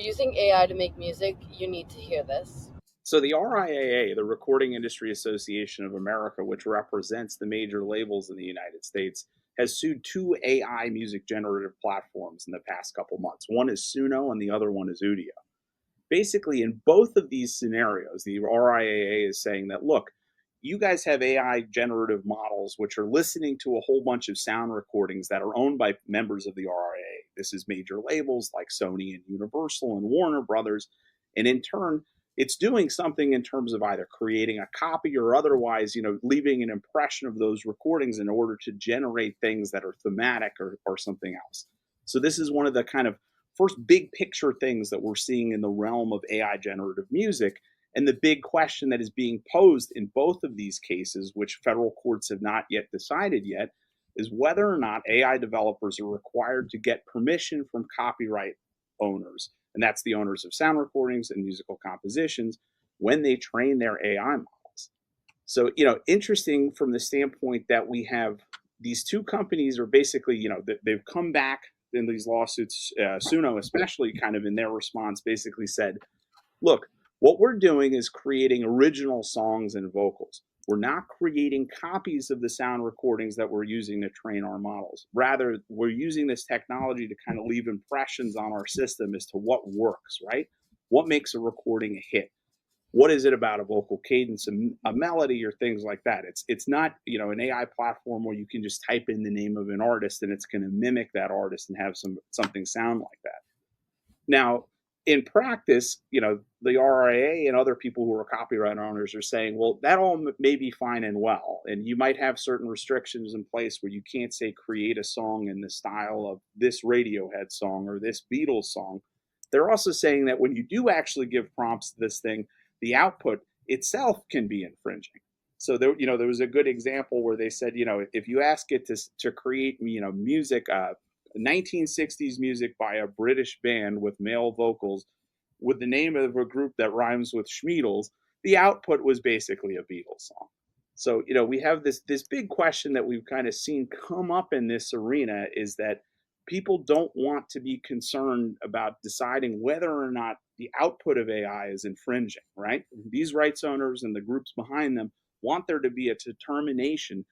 using AI to make music, you need to hear this. So the RIAA, the Recording Industry Association of America, which represents the major labels in the United States, has sued two AI music generative platforms in the past couple months. One is Suno and the other one is Udio. Basically, in both of these scenarios, the RIAA is saying that, look, you guys have AI generative models which are listening to a whole bunch of sound recordings that are owned by members of the RIAA. This is major labels like Sony and Universal and Warner Brothers. And in turn, it's doing something in terms of either creating a copy or otherwise, leaving an impression of those recordings in order to generate things that are thematic or something else. So this is one of the kind of first big picture things that we're seeing in the realm of AI generative music. And the big question that is being posed in both of these cases, which federal courts have not yet decided yet, is whether or not AI developers are required to get permission from copyright owners, and that's the owners of sound recordings and musical compositions, when they train their AI models. So, interesting from the standpoint that we have these two companies are basically, they've come back in these lawsuits, Suno especially kind of in their response basically said, look, what we're doing is creating original songs and vocals. We're not creating copies of the sound recordings that we're using to train our models. Rather, we're using this technology to kind of leave impressions on our system as to what works, right? What makes a recording a hit? What is it about a vocal cadence, a melody, or things like that? It's not, an AI platform where you can just type in the name of an artist and it's going to mimic that artist and have something sound like that. Now, in practice, the RIA and other people who are copyright owners are saying, well, that all may be fine and well. And you might have certain restrictions in place where you can't say create a song in the style of this Radiohead song or this Beatles song. They're also saying that when you do actually give prompts to this thing, the output itself can be infringing. So there was a good example where they said, if you ask it to create, music, 1960s music by a British band with male vocals with the name of a group that rhymes with Schmeedles, the output was basically a Beatles song. So, we have this big question that we've kind of seen come up in this arena is that people don't want to be concerned about deciding whether or not the output of AI is infringing, right? These rights owners and the groups behind them want there to be a determination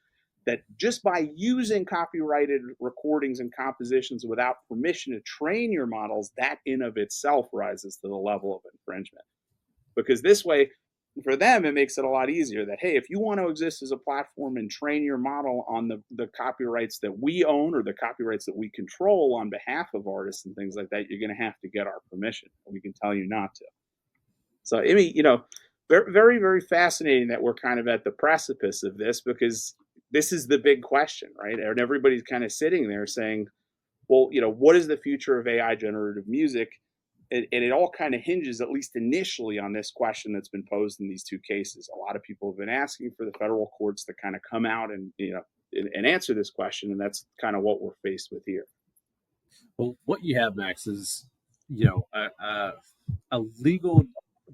that just by using copyrighted recordings and compositions without permission to train your models, that in of itself rises to the level of infringement. Because this way, for them, it makes it a lot easier that, hey, if you want to exist as a platform and train your model on the copyrights that we own or the copyrights that we control on behalf of artists and things like that, you're going to have to get our permission. We can tell you not to. So, I mean, very, very, very fascinating that we're kind of at the precipice of this because this is the big question, right? And everybody's kind of sitting there saying, well, what is the future of AI generative music? And it all kind of hinges, at least initially, on this question that's been posed in these two cases. A lot of people have been asking for the federal courts to kind of come out and, and answer this question. And that's kind of what we're faced with here. Well, what you have, Max, is, a legal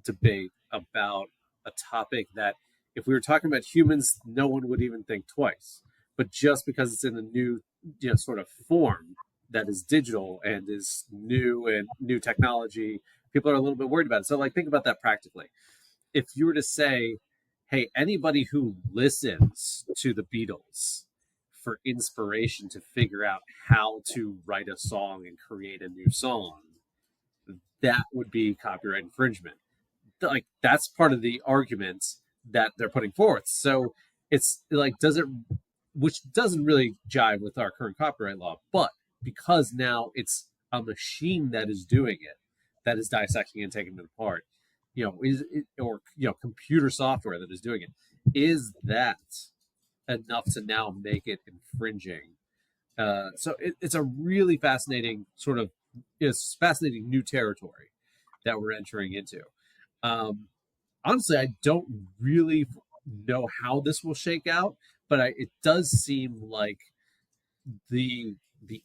debate about a topic that if we were talking about humans, no one would even think twice. But just because it's in a new, sort of form that is digital and is new technology, people are a little bit worried about it. So, think about that practically. If you were to say, hey, anybody who listens to the Beatles for inspiration to figure out how to write a song and create a new song, that would be copyright infringement. That's part of the argument that they're putting forth. So it's which doesn't really jive with our current copyright law, but because now it's a machine that is doing it, that is dissecting and taking it apart, computer software that is doing it, is that enough to now make it infringing? So it's a really fascinating it's fascinating new territory that we're entering into. Honestly, I don't really know how this will shake out, but it does seem like the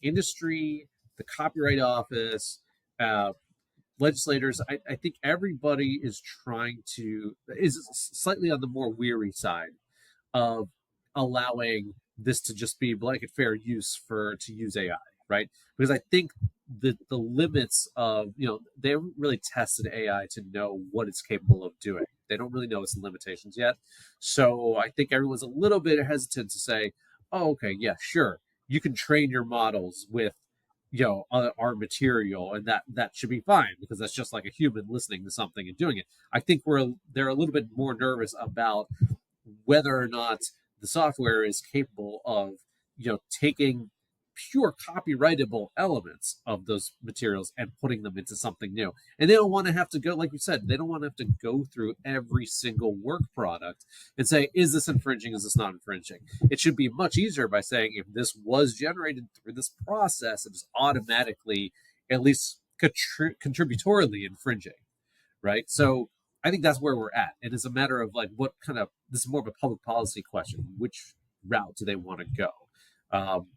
industry, the Copyright Office, legislators, I think everybody is slightly on the more weary side of allowing this to just be blanket fair use to use AI, right? Because I think the limits of, they haven't really tested AI to know what it's capable of doing. They don't really know its limitations yet. So I think everyone's a little bit hesitant to say, oh, okay, yeah, sure, you can train your models with our material, and that should be fine because that's just like a human listening to something and doing it. I think they're a little bit more nervous about whether or not the software is capable of taking pure copyrightable elements of those materials and putting them into something new. And they don't want to have to go, like you said, they don't want to have to go through every single work product and say, is this infringing, is this not infringing? It should be much easier by saying, if this was generated through this process, it is automatically at least contributorily infringing, right? So I think that's where we're at. And it's a matter of like, this is more of a public policy question. Which route do they want to go?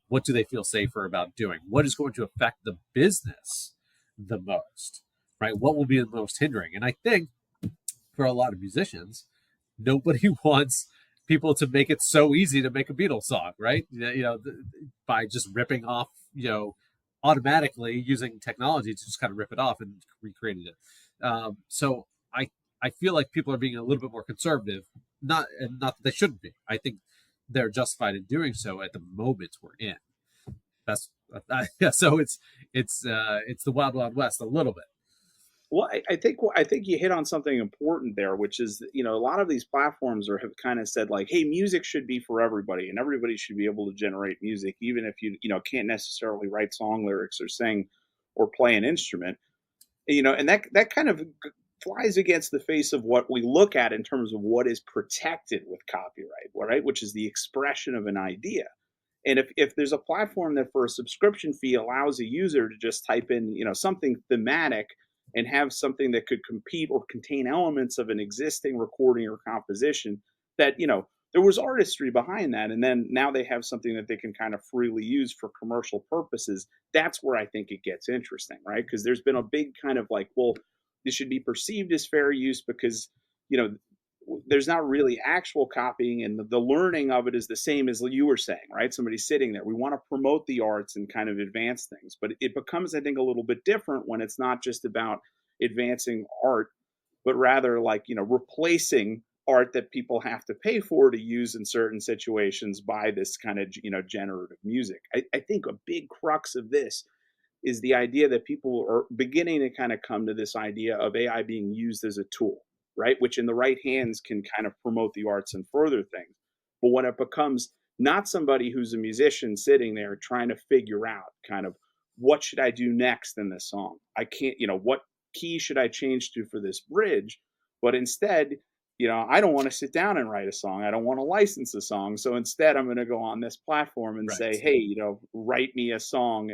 What do they feel safer about doing? What is going to affect the business the most, right? What will be the most hindering? And I think for a lot of musicians, nobody wants people to make it so easy to make a Beatles song, right? By just ripping off, automatically using technology to just kind of rip it off and recreate it. So I feel like people are being a little bit more conservative, not that they shouldn't be. I think they're justified in doing so at the moment we're in. That's so it's the wild west a little bit. Well, I think you hit on something important there, which is a lot of these platforms have kind of said like, hey, music should be for everybody, and everybody should be able to generate music, even if you can't necessarily write song lyrics or sing or play an instrument. And that kind of flies against the face of what we look at in terms of what is protected with copyright, right? Which is the expression of an idea. And if there's a platform that for a subscription fee allows a user to just type in, something thematic and have something that could compete or contain elements of an existing recording or composition, that, there was artistry behind that. And then now they have something that they can kind of freely use for commercial purposes. That's where I think it gets interesting, right? Because there's been a big kind of like, well, this should be perceived as fair use because, there's not really actual copying, and the learning of it is the same as you were saying, right? Somebody's sitting there. We want to promote the arts and kind of advance things, but it becomes, I think, a little bit different when it's not just about advancing art, but rather like, replacing art that people have to pay for to use in certain situations by this kind of, generative music. I think a big crux of this is the idea that people are beginning to kind of come to this idea of AI being used as a tool, right? Which in the right hands can kind of promote the arts and further things. But when it becomes not somebody who's a musician sitting there trying to figure out kind of what should I do next in this song? I can't, what key should I change to for this bridge? But instead, I don't want to sit down and write a song. I don't want to license a song. So instead, I'm going to go on this platform and say, hey, write me a song,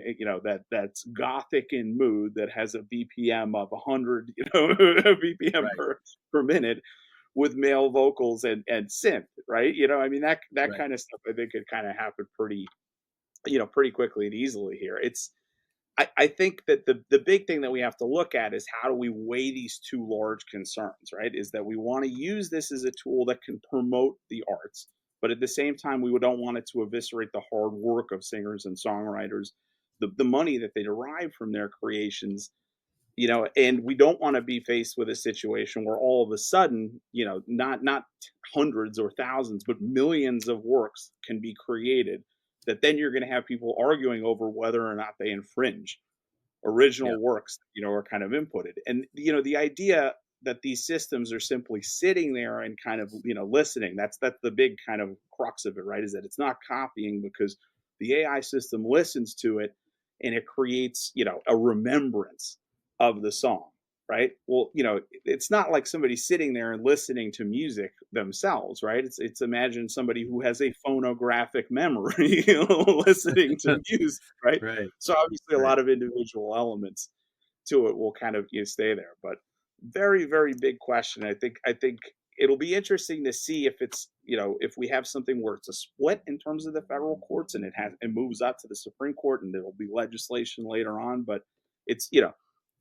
that's gothic in mood, that has a BPM of 100, BPM per minute, with male vocals and synth, right? That kind of stuff, I think, could kind of happen pretty quickly and easily here. I think that the big thing that we have to look at is how do we weigh these two large concerns, right? Is that we want to use this as a tool that can promote the arts, but at the same time, we don't want it to eviscerate the hard work of singers and songwriters, the money that they derive from their creations, and we don't want to be faced with a situation where all of a sudden, not hundreds or thousands, but millions of works can be created, that then you're going to have people arguing over whether or not they infringe original works, are kind of inputted. And, the idea that these systems are simply sitting there and kind of, listening, that's the big kind of crux of it, right? Is that it's not copying because the AI system listens to it and it creates, a remembrance of the song, right? Well, it's not like somebody sitting there and listening to music themselves, right? It's imagine somebody who has a phonographic memory, listening to music, right? So obviously a lot of individual elements to it will kind of stay there, but very, very big question. I think it'll be interesting to see if it's, if we have something where it's a split in terms of the federal courts and it moves up to the Supreme Court and there'll be legislation later on. But it's,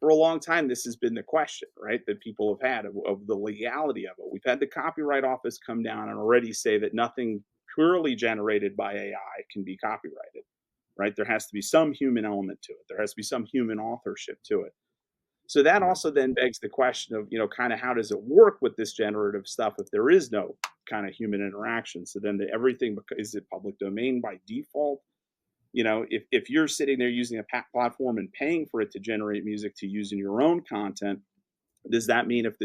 for a long time, this has been the question, right, that people have had of the legality of it. We've had the Copyright Office come down and already say that nothing purely generated by AI can be copyrighted, right? There has to be some human element to it. There has to be some human authorship to it. So that also then begs the question of, kind of how does it work with this generative stuff if there is no kind of human interaction? So then everything, is it public domain by default? If you're sitting there using a platform and paying for it to generate music to use in your own content, does that mean if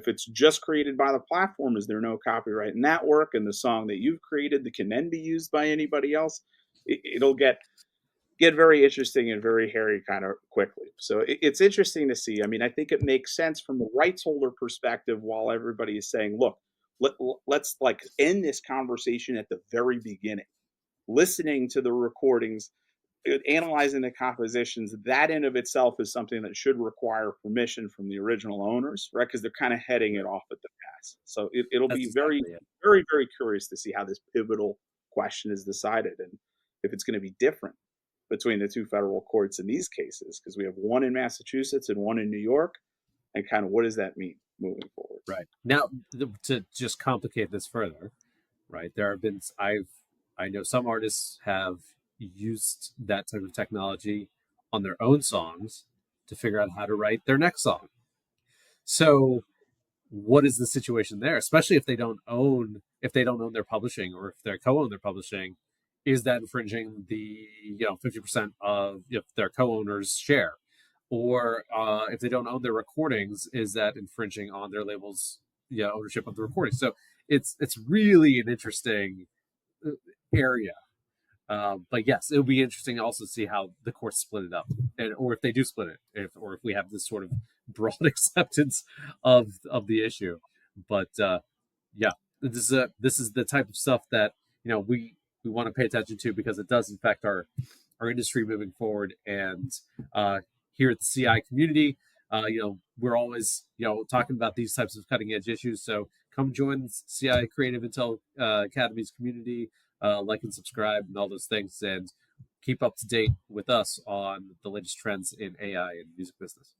it's just created by the platform, is there no copyright in that work, and the song that you've created that can then be used by anybody else? It'll get very interesting and very hairy kind of quickly. So it's interesting to see. I mean, I think it makes sense from the rights holder perspective, while everybody is saying, look, let's like end this conversation at the very beginning, listening to the recordings, analyzing the compositions. That in of itself is something that should require permission from the original owners, right? Because they're kind of heading it off at the pass. So it'll be very, very, very curious to see how this pivotal question is decided, and if it's going to be different between the two federal courts in these cases, because we have one in Massachusetts and one in New York, and kind of what does that mean moving forward? Right. Now, to just complicate this further, right, there have been, I know some artists have used that type of technology on their own songs to figure out how to write their next song. So what is the situation there, especially if they don't own their publishing, or if they co-own their publishing? Is that infringing the 50% of their co-owners' share? Or if they don't own their recordings, is that infringing on their label's ownership of the recording? So it's really an interesting area. But yes, it'll be interesting to also see how the courts split it up, or if they do split it, or if we have this sort of broad acceptance of the issue. But yeah, this is the type of stuff that we want to pay attention to, because it does affect our industry moving forward. And here at the CI community, we're always talking about these types of cutting edge issues. So come join the CI Creative Intel Academy's community, like and subscribe and all those things, and keep up to date with us on the latest trends in AI and music business.